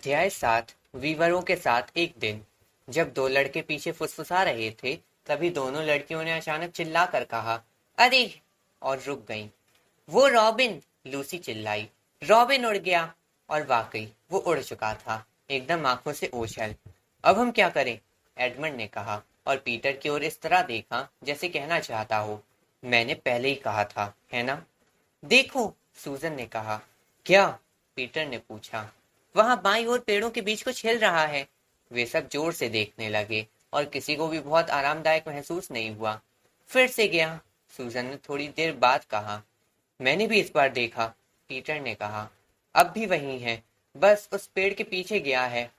अध्याय 7। वीवरों के साथ एक दिन। जब दो लड़के पीछे फुसफुसा रहे थे, तभी दोनों लड़कियों ने अचानक चिल्लाकर कहा, अरे! और रुक गईं। वो रॉबिन! लूसी चिल्लाई। रॉबिन उड़ गया! और वाकई वो उड़ चुका था, एकदम आंखों से ओझल। अब हम क्या करें? एडमंड ने कहा और पीटर की ओर इस तरह देखा जैसे कहना चाहता हो, मैंने पहले ही कहा था, है ना? देखो, सूजन ने कहा। क्या? पीटर ने पूछा। वहां बाईं ओर पेड़ों के बीच कुछ हिल रहा है। वे सब जोर से देखने लगे और किसी को भी बहुत आरामदायक महसूस नहीं हुआ। फिर से गया, सूजन ने थोड़ी देर बाद कहा। मैंने भी इस बार देखा, पीटर ने कहा। अब भी वही है, बस उस पेड़ के पीछे गया है।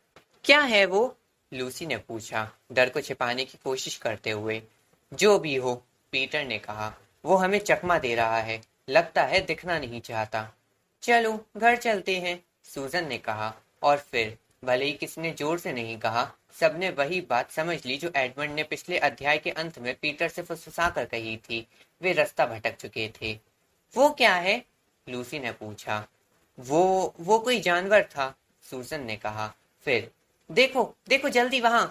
क्या है वो? लूसी ने पूछा, डर को छिपाने की कोशिश करते हुए। जो भी हो, पीटर ने कहा, वो हमें चकमा दे रहा है, लगता है दिखना नहीं चाहता। चलो घर चलते हैं, सूजन ने कहा। और फिर भले ही किसने जोर से नहीं कहा, सबने वही बात समझ ली जो एडमंड ने पिछले अध्याय के अंत में पीटर से फुसफुसा कर कही थी। वे रास्ता भटक चुके थे। वो क्या है? लूसी ने पूछा। वो कोई जानवर था, सूजन ने कहा। फिर देखो देखो जल्दी वहां।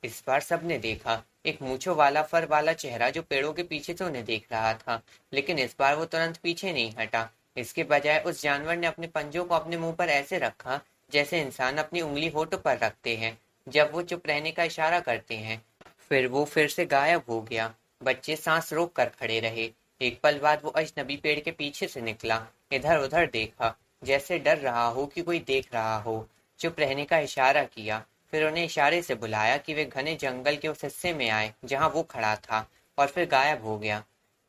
इस बार सबने देखा, एक मूंछों वाला फर वाला चेहरा जो पेड़ों के पीछे से उन्हें देख रहा था। लेकिन इस बार वो तुरंत पीछे नहीं हटा। इसके बजाय उस जानवर ने अपने पंजों को अपने मुंह पर ऐसे रखा जैसे इंसान अपनी उंगली होठों पर रखते हैं जब वो चुप रहने का इशारा करते हैं। फिर वो फिर से गायब हो गया। बच्चे सांस रोक कर खड़े रहे। एक पल बाद वो अजनबी पेड़ के पीछे से निकला, इधर उधर देखा जैसे डर रहा हो कि कोई देख रहा हो। चुप रहने का इशारा किया, फिर उन्हें इशारे से बुलाया कि वे घने जंगल के उस हिस्से में आए जहां वो खड़ा था, और फिर गायब हो गया।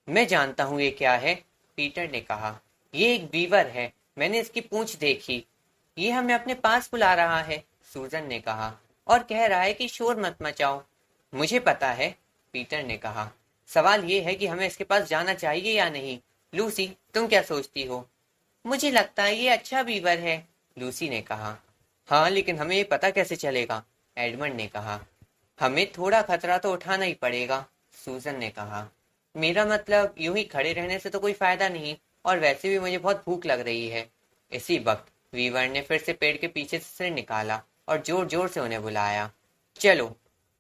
मैं जानता हूँ ये क्या है, पीटर ने कहा। ये एक बीवर है, मैंने इसकी पूंछ देखी। ये हमें अपने पास बुला रहा है, सूजन ने कहा, और कह रहा है कि शोर मत मचाओ। मुझे पता है, पीटर ने कहा। सवाल ये है कि हमें इसके पास जाना चाहिए या नहीं। लूसी, तुम क्या सोचती हो? मुझे लगता है ये अच्छा बीवर है, लूसी ने कहा। हाँ, लेकिन हमें ये पता कैसे चलेगा? एडमंड ने कहा। हमें थोड़ा खतरा तो उठाना ही पड़ेगा, सूजन ने कहा। मेरा मतलब यूं ही खड़े रहने से तो कोई फायदा नहीं, और वैसे भी मुझे बहुत भूख लग रही है। इसी वक्त वीवर ने फिर से पेड़ के पीछे से सिर निकाला और जोर जोर से उन्हें बुलाया। चलो,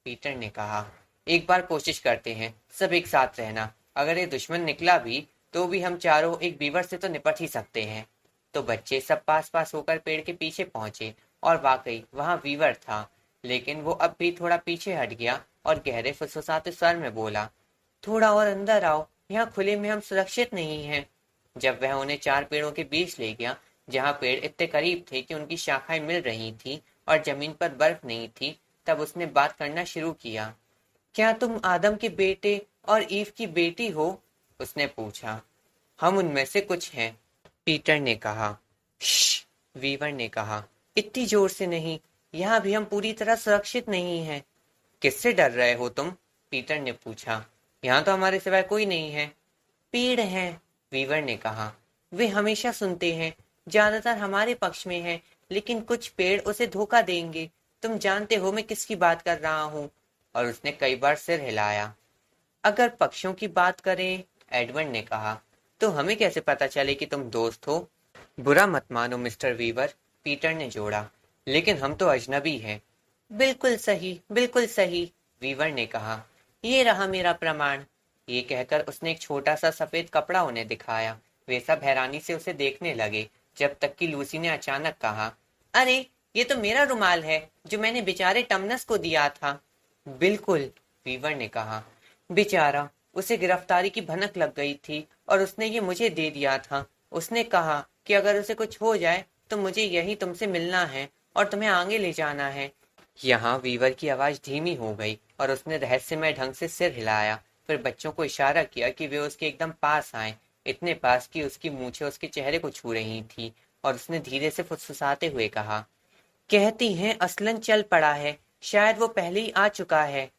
पीटर ने कहा। एक बार कोशिश करते हैं, सब एक साथ रहना। अगर ये दुश्मन निकला भी तो भी हम चारों एक बीवर से तो निपट ही सकते हैं। तो बच्चे सब पास पास होकर पेड़ के पीछे पहुंचे, और वाकई वहां वीवर था। लेकिन वो अब भी थोड़ा पीछे हट गया और गहरे फुसफुसाते स्वर में बोला, थोड़ा और अंदर आओ, यहाँ खुले में हम सुरक्षित नहीं हैं। जब वह उन्हें चार पेड़ों के बीच ले गया, जहाँ पेड़ इतने करीब थे कि उनकी शाखाएं मिल रही थी और जमीन पर बर्फ नहीं थी, तब उसने बात करना शुरू किया। क्या तुम आदम के बेटे और ईव की बेटी हो? उसने पूछा। हम उनमें से कुछ हैं, पीटर ने कहा। श्श, वीवर ने कहा। इतनी जोर से नहीं, यहाँ भी हम पूरी तरह सुरक्षित नहीं हैं। किससे डर रहे हो तुम? पीटर ने पूछा। यहाँ तो हमारे सिवाय कोई नहीं है। पेड़ हैं, वीवर ने कहा। वे हमेशा सुनते हैं, ज्यादातर हमारे पक्ष में हैं, लेकिन कुछ पेड़ उसे धोखा देंगे। तुम जानते हो मैं किसकी बात कर रहा हूँ। और उसने कई बार सिर हिलाया। अगर पक्षियों की बात करें, एडवर्ड ने कहा, तो हमें कैसे पता चले कि तुम दोस्त हो? बुरा मत मानो मिस्टर वीवर, पीटर ने जोड़ा, लेकिन हम तो अजनबी हैं। बिल्कुल सही, वीवर ने कहा। ये रहा मेरा प्रमाण। ये कहकर उसने एक छोटा सा सफेद कपड़ा उन्हें दिखाया। वे सब हैरानी से उसे देखने लगे, जब तक कि लूसी ने अचानक कहा, अरे, ये तो मेरा रुमाल है जो मैंने बेचारे टमनस को दिया था। बिल्कुल, वीवर ने कहा। बेचारा, उसे गिरफ्तारी की भनक लग गई थी और उसने ये मुझे दे दिया था। उसने कहा कि अगर उसे कुछ हो जाए तो मुझे यही तुमसे मिलना है और तुम्हें आगे ले जाना है। यहाँ वीवर की आवाज धीमी हो गई और उसने रहस्यमय ढंग से सिर हिलाया, फिर बच्चों को इशारा किया कि वे उसके एकदम पास आए, इतने पास कि उसकी मूछें उसके चेहरे को छू रही थी, और उसने धीरे से फुसफुसाते हुए कहा, कहती हैं असलन चल पड़ा है, शायद वो पहले ही आ चुका है।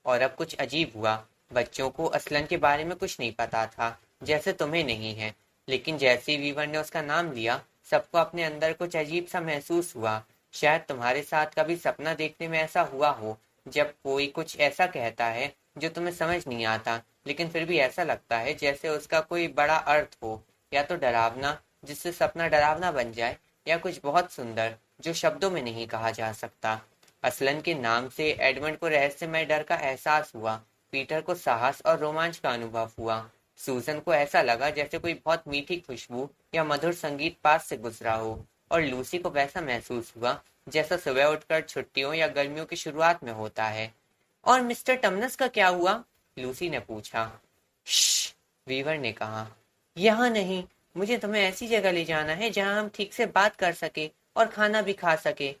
और अब कुछ अजीब हुआ। बच्चों को असलन के बारे में कुछ नहीं पता था, जैसे तुम्हें नहीं है। लेकिन जैसे ही वीवर ने उसका नाम लिया, सबको अपने अंदर कुछ अजीब सा महसूस हुआ। शायद तुम्हारे साथ कभी सपना देखने में ऐसा हुआ हो, जब कोई कुछ ऐसा कहता है जो तुम्हें समझ नहीं आता, लेकिन फिर भी ऐसा लगता है जैसे उसका कोई बड़ा अर्थ हो, या तो डरावना जिससे सपना डरावना बन जाए, या कुछ बहुत सुंदर जो शब्दों में नहीं कहा जा सकता। असलन के नाम से एडमंड को रहस्यमय डर का एहसास हुआ। पीटर को साहस और रोमांच का अनुभव हुआ। सूजन को ऐसा लगा जैसे कोई बहुत मीठी खुशबू या मधुर संगीत पास से गुजरा हो, और लूसी को वैसा महसूस हुआ जैसा सुबह उठकर छुट्टियों या गर्मियों की शुरुआत में होता है। और मिस्टर टमनस का क्या हुआ? लूसी ने पूछा। श्श, वीवर ने कहा। यहाँ नहीं, मुझे तुम्हें ऐसी जगह ले जाना है जहाँ हम ठीक से बात कर सके और खाना भी खा सके।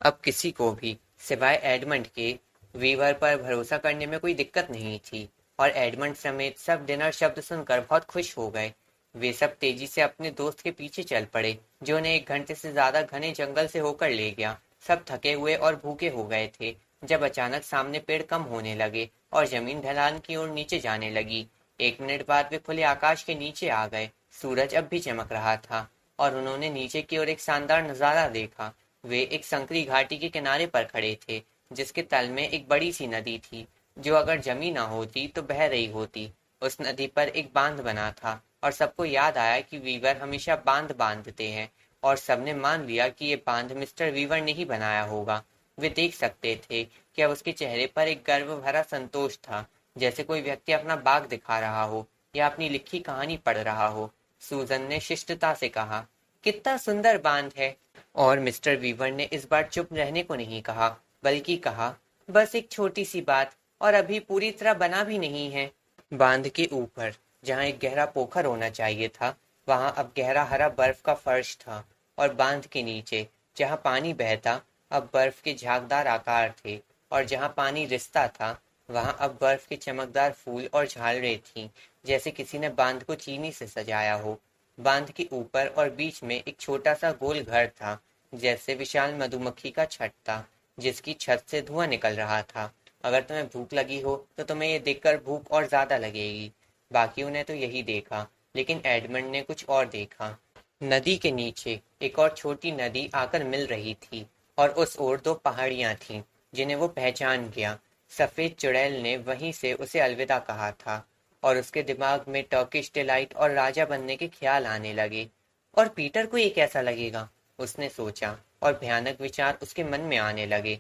अब किसी को भी सिवाय एडमंड के वीवर पर भरोसा करने में कोई दिक्कत नहीं थी, और एडमंड समेत सब डिनर शब्द सुनकर बहुत खुश हो गए। वे सब तेजी से अपने दोस्त के पीछे चल पड़े, जो उन्हें 1 घंटे से ज्यादा घने जंगल से होकर ले गया। सब थके हुए और भूखे हो गए थे जब अचानक सामने पेड़ कम होने लगे और जमीन ढलान की ओर नीचे जाने लगी। 1 मिनट बाद वे खुले आकाश के नीचे आ गए। सूरज अब भी चमक रहा था और उन्होंने नीचे की ओर एक शानदार नजारा देखा। वे एक संकरी घाटी के किनारे पर खड़े थे, जिसके तल में एक बड़ी सी नदी थी, जो अगर जमी ना होती तो बह रही होती। उस नदी पर एक बांध बना था, और सबको याद आया कि वीवर हमेशा बांध बांधते हैं, और सबने मान लिया कि ये बांध मिस्टर वीवर ने ही बनाया होगा। वे देख सकते थे कि अब उसके चेहरे पर एक गर्व भरा संतोष था, जैसे कोई व्यक्ति अपना बाग दिखा रहा हो या अपनी लिखी कहानी पढ़ रहा हो। सूजन ने शिष्टता से कहा, कितना सुंदर बांध है। और मिस्टर वीवर ने इस बार चुप रहने को नहीं कहा, बल्कि कहा, बस एक छोटी सी बात, और अभी पूरी तरह बना भी नहीं है। बांध के ऊपर, जहाँ एक गहरा पोखर होना चाहिए था, वहां अब गहरा हरा बर्फ का फर्श था, और बांध के नीचे, जहाँ पानी बहता, अब बर्फ के झागदार आकार थे, और जहाँ पानी रिसता था, वहां अब बर्फ के चमकदार फूल और झालरें थीं, जैसे किसी ने बांध को चीनी से सजाया हो। बांध के ऊपर और बीच में एक छोटा सा गोल घर था, जैसे विशाल मधुमक्खी का छट था, जिसकी छत से धुआं निकल रहा था। अगर तुम्हें भूख लगी हो तो तुम्हें ये देखकर भूख और ज्यादा लगेगी। बाकियों ने तो यही देखा, लेकिन एडमंड ने कुछ और देखा। नदी के नीचे एक और छोटी नदी आकर मिल रही थी, और उस ओर 2 पहाड़ियां थीं, जिन्हें वो पहचान गया। सफेद चुड़ैल ने वहीं से उसे अलविदा कहा था, और उसके दिमाग में टर्किश डिलाइट और राजा बनने के ख्याल आने लगे। और पीटर को ये कैसा लगेगा, उसने सोचा, और भयानक विचार उसके मन में आने लगे।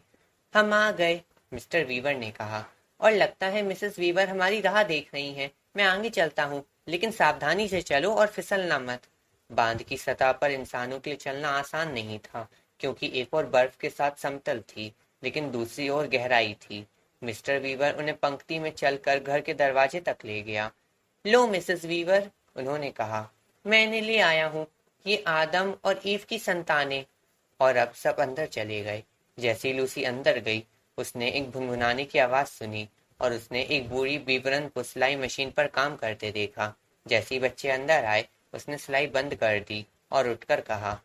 हम आ गए, मिस्टर वीवर ने कहा, और लगता है मिसेस वीवर हमारी राह देख रही हैं। मैं आगे चलता हूँ, लेकिन सावधानी से चलो और फिसलना मत। बांध की सतह पर इंसानों के लिए चलना आसान नहीं था, क्योंकि एक ओर बर्फ के साथ समतल थी, लेकिन दूसरी ओर गहराई थी। मिस्टर वीवर उन्हें पंक्ति में चलकर घर के दरवाजे तक ले गया। लो मिसेस वीवर, उन्होंने कहा, मैं इन्हें ले आया हूँ। ये आदम और ईव की संतानें। और अब सब अंदर चले गए। जैसी लूसी अंदर गई, उसने एक भुनभुनाने की आवाज सुनी, और उसने एक बूढ़ी बीबरन को सिलाई मशीन पर काम करते देखा। जैसे ही बच्चे अंदर आए, उसने सिलाई बंद कर दी और उठकर कहा,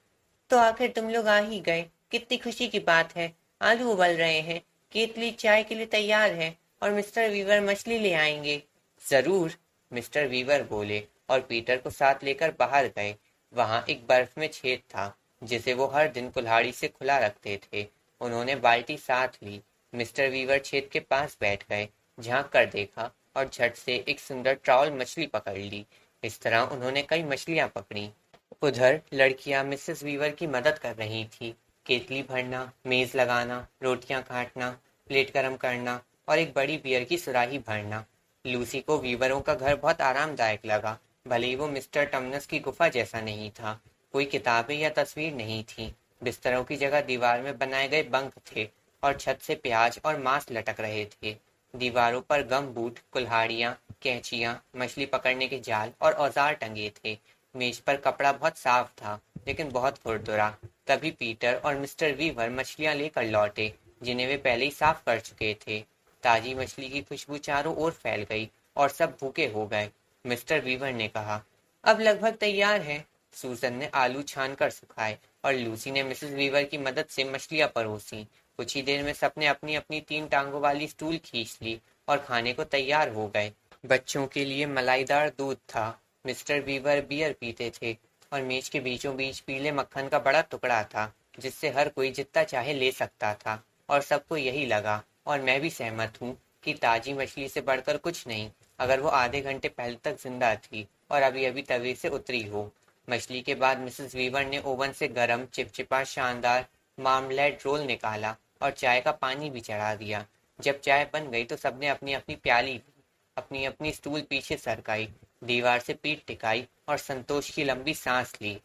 तो आखिर तुम लोग आ ही गए। कितनी खुशी की बात है। आलू उबल रहे हैं, केतली चाय के लिए तैयार है, और मिस्टर वीवर मछली ले आएंगे। जरूर, मिस्टर वीवर बोले, और पीटर को साथ लेकर बाहर गए। वहां एक बर्फ में छेद था, जिसे वो हर दिन कुल्हाड़ी से खुला रखते थे। उन्होंने बाल्टी साथ ली। मिस्टर वीवर छेद के पास बैठ गए, झांक कर देखा, और झट से एक सुंदर ट्राउल मछली पकड़ ली। इस तरह उन्होंने कई मछलियां पकड़ी। उधर लड़कियां मिसेस वीवर की मदद कर रही थी। केतली भरना, मेज लगाना, रोटियां काटना, प्लेट गरम करना, और एक बड़ी बियर की सुराही भरना। लूसी को वीवरों का घर बहुत आरामदायक लगा, भले ही वो मिस्टर टमनस की गुफा जैसा नहीं था। कोई किताबें या तस्वीर नहीं थी। बिस्तरों की जगह दीवार में बनाए गए बंक थे, और छत से प्याज और मांस लटक रहे थे। दीवारों पर गम बूट, कुल्हाड़ियां, कैंचियां, मछली पकड़ने के जाल और औजार टंगे थे। मेज पर कपड़ा बहुत साफ था, लेकिन बहुत खुरदुरा। तभी पीटर और मिस्टर वीवर मछलियां लेकर लौटे, जिन्हें वे पहले ही साफ कर चुके थे। ताजी मछली की खुशबू चारों ओर फैल गई, और सब भूखे हो गए। मिस्टर वीवर ने कहा, अब लगभग तैयार है। सूजन ने आलू छान कर सुखाए, और लूसी ने मिसेस वीवर की मदद से मछलियां परोसी। कुछ ही देर में सबने अपनी अपनी 3 टांगों वाली स्टूल खींच ली, और खाने को तैयार हो गए। बच्चों के लिए मलाईदार दूध था। मिस्टर वीवर बियर पीते थे, और मेज के बीचों बीच पीले मक्खन का बड़ा टुकड़ा था, जिससे हर कोई जितना चाहे ले सकता था। और सबको यही लगा, और मैं भी सहमत हूँ, कि ताजी मछली से बढ़कर कुछ नहीं, अगर वो आधे घंटे पहले तक जिंदा थी और अभी अभी तवे से उतरी हो। मछली के बाद मिसेस वीवर ने ओवन से गरम चिपचिपा शानदार मार्मलेड रोल निकाला और चाय का पानी भी चढ़ा दिया। जब चाय बन गई तो सबने अपनी अपनी प्याली ली, अपनी अपनी स्टूल पीछे सरकाई, दीवार से पीठ टिकाई और संतोष की लंबी सांस ली।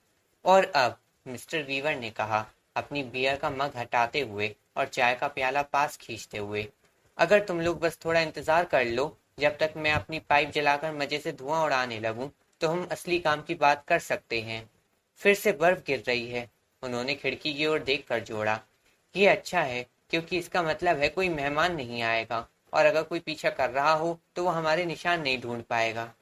और अब, मिस्टर वीवर ने कहा, अपनी बियर का मग हटाते हुए और चाय का प्याला पास खींचते हुए, अगर तुम लोग बस थोड़ा इंतजार कर लो, जब तक मैं अपनी पाइप जलाकर मजे से धुआं उड़ाने लगूं, तो हम असली काम की बात कर सकते हैं। फिर से बर्फ गिर रही है, उन्होंने खिड़की की ओर देखकर जोड़ा। ये अच्छा है, क्योंकि इसका मतलब है कोई मेहमान नहीं आएगा, और अगर कोई पीछा कर रहा हो तो वो हमारे निशान नहीं ढूंढ पाएगा।